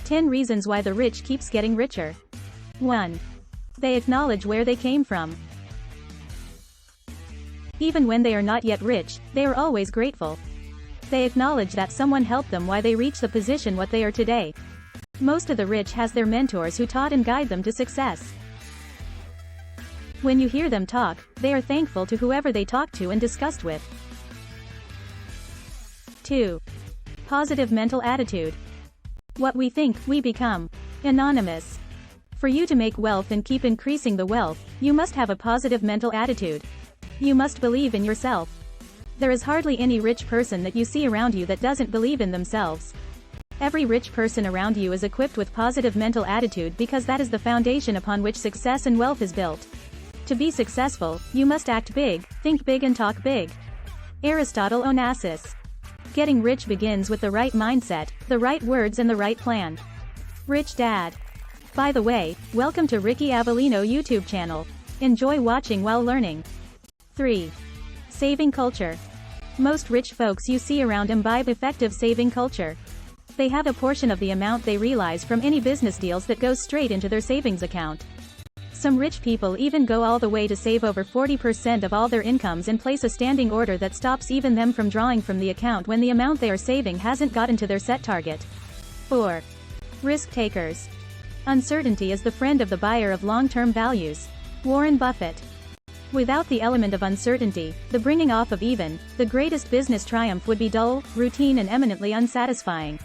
10 reasons why the rich keeps getting richer. 1. They acknowledge where they came from. Even when they are not yet rich, they are always grateful. They acknowledge that someone helped them why they reach the position what they are today. Most of the rich has their mentors who taught and guide them to success. When you hear them talk, they are thankful to whoever they talked to and discussed with. 2. Positive mental attitude. What we think, we become. Anonymous. For you to make wealth and keep increasing the wealth, you must have a positive mental attitude. You must believe in yourself. There is hardly any rich person that you see around you that doesn't believe in themselves. Every rich person around you is equipped with positive mental attitude because that is the foundation upon which success and wealth is built. To be successful, you must act big, think big and talk big. Aristotle Onassis. Getting rich begins with the right mindset, the right words and the right plan. Rich Dad. By the way, welcome to Ricky Avelino YouTube channel. Enjoy watching while learning. 3. Saving culture. Most rich folks you see around imbibe effective saving culture. They have a portion of the amount they realize from any business deals that goes straight into their savings account. Some rich people even go all the way to save over 40% of all their incomes and place a standing order that stops even them from drawing from the account when the amount they are saving hasn't gotten to their set target. 4. Risk takers. Uncertainty is the friend of the buyer of long-term values. Warren Buffett. Without the element of uncertainty, the bringing off of even, the greatest business triumph would be dull, routine and eminently unsatisfying.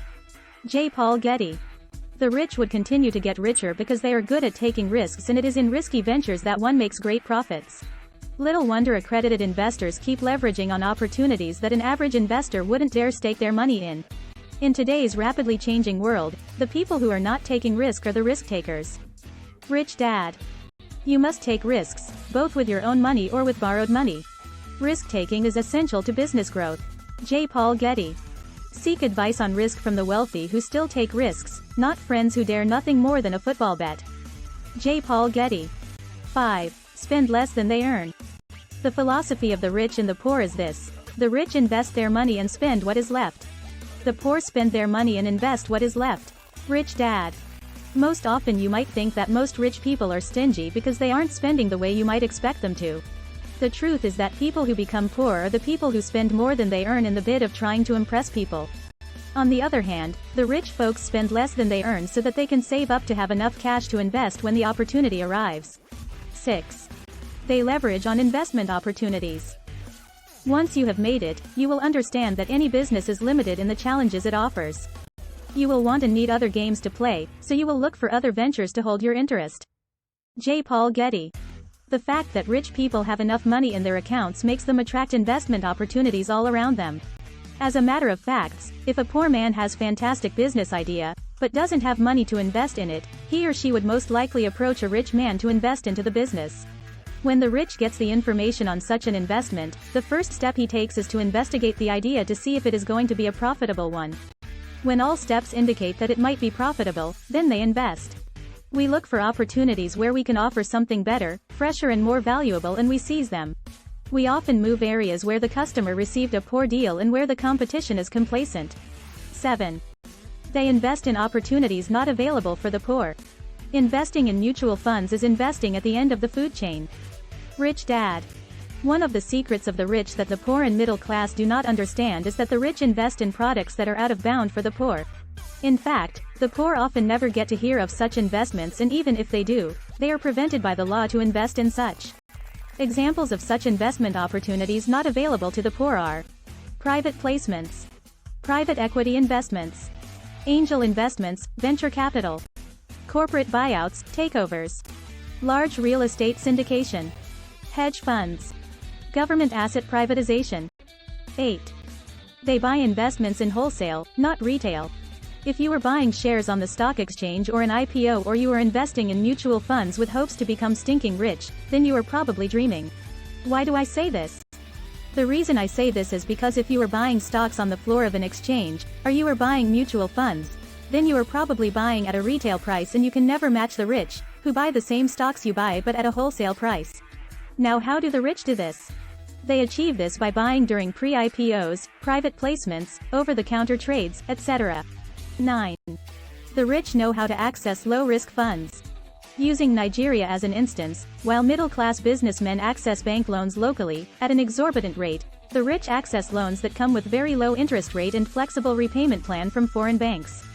J. Paul Getty. The rich would continue to get richer because they are good at taking risks, and it is in risky ventures that one makes great profits. Little wonder accredited investors keep leveraging on opportunities that an average investor wouldn't dare stake their money in. In today's rapidly changing world, the people who are not taking risk are the risk takers. Rich Dad. You must take risks, both with your own money or with borrowed money. Risk-taking is essential to business growth. J. Paul Getty. Seek advice on risk from the wealthy who still take risks, not friends who dare nothing more than a football bet. J. Paul Getty. 5. Spend less than they earn. The philosophy of the rich and the poor is this: the rich invest their money and spend what is left. The poor spend their money and invest what is left. Rich Dad. Most often you might think that most rich people are stingy because they aren't spending the way you might expect them to. The truth is that people who become poor are the people who spend more than they earn in the bid of trying to impress people. On the other hand, the rich folks spend less than they earn so that they can save up to have enough cash to invest when the opportunity arrives. 6. They leverage on investment opportunities. Once you have made it, you will understand that any business is limited in the challenges it offers. You will want and need other games to play, so you will look for other ventures to hold your interest. J. Paul Getty. The fact that rich people have enough money in their accounts makes them attract investment opportunities all around them. As a matter of fact, if a poor man has fantastic business idea, but doesn't have money to invest in it, he or she would most likely approach a rich man to invest into the business. When the rich gets the information on such an investment, the first step he takes is to investigate the idea to see if it is going to be a profitable one. When all steps indicate that it might be profitable, then they invest. We look for opportunities where we can offer something better, fresher and more valuable, and we seize them. We often move areas where the customer received a poor deal and where the competition is complacent. 7. They invest in opportunities not available for the poor. Investing in mutual funds is investing at the end of the food chain. Rich Dad. One of the secrets of the rich that the poor and middle class do not understand is that the rich invest in products that are out of bound for the poor. In fact, the poor often never get to hear of such investments, and even if they do, they are prevented by the law to invest in such. Examples of such investment opportunities not available to the poor are private placements, private equity investments, angel investments, venture capital, corporate buyouts, takeovers, large real estate syndication, hedge funds, government asset privatization. 8. They buy investments in wholesale, not retail. If you are buying shares on the stock exchange or an IPO, or you are investing in mutual funds with hopes to become stinking rich, then you are probably dreaming. Why do I say this? The reason I say this is because if you are buying stocks on the floor of an exchange, or you are buying mutual funds, then you are probably buying at a retail price, and you can never match the rich, who buy the same stocks you buy but at a wholesale price. Now how do the rich do this? They achieve this by buying during pre-IPOs, private placements, over-the-counter trades, etc. 9. The rich know how to access low-risk funds. Using Nigeria as an instance, while middle-class businessmen access bank loans locally, at an exorbitant rate, the rich access loans that come with very low interest rate and flexible repayment plan from foreign banks.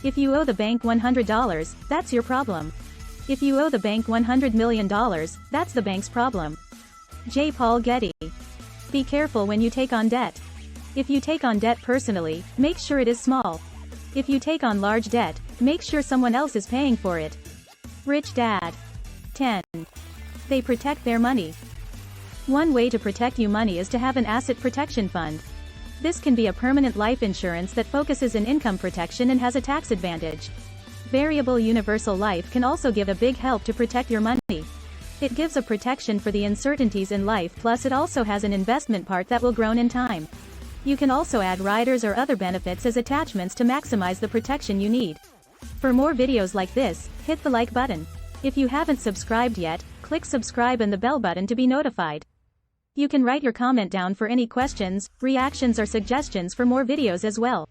If you owe the bank $100, that's your problem. If you owe the bank $100 million, that's the bank's problem. J. Paul Getty. Be careful when you take on debt. If you take on debt personally, make sure it is small. If you take on large debt, make sure someone else is paying for it. Rich Dad. 10. They protect their money. One way to protect your money is to have an asset protection fund. This can be a permanent life insurance that focuses on income protection and has a tax advantage. Variable universal life can also give a big help to protect your money. It gives a protection for the uncertainties in life, plus it also has an investment part that will grow in time. You can also add riders or other benefits as attachments to maximize the protection you need. For more videos like this, hit the like button. If you haven't subscribed yet, click subscribe and the bell button to be notified. You can write your comment down for any questions, reactions or suggestions for more videos as well.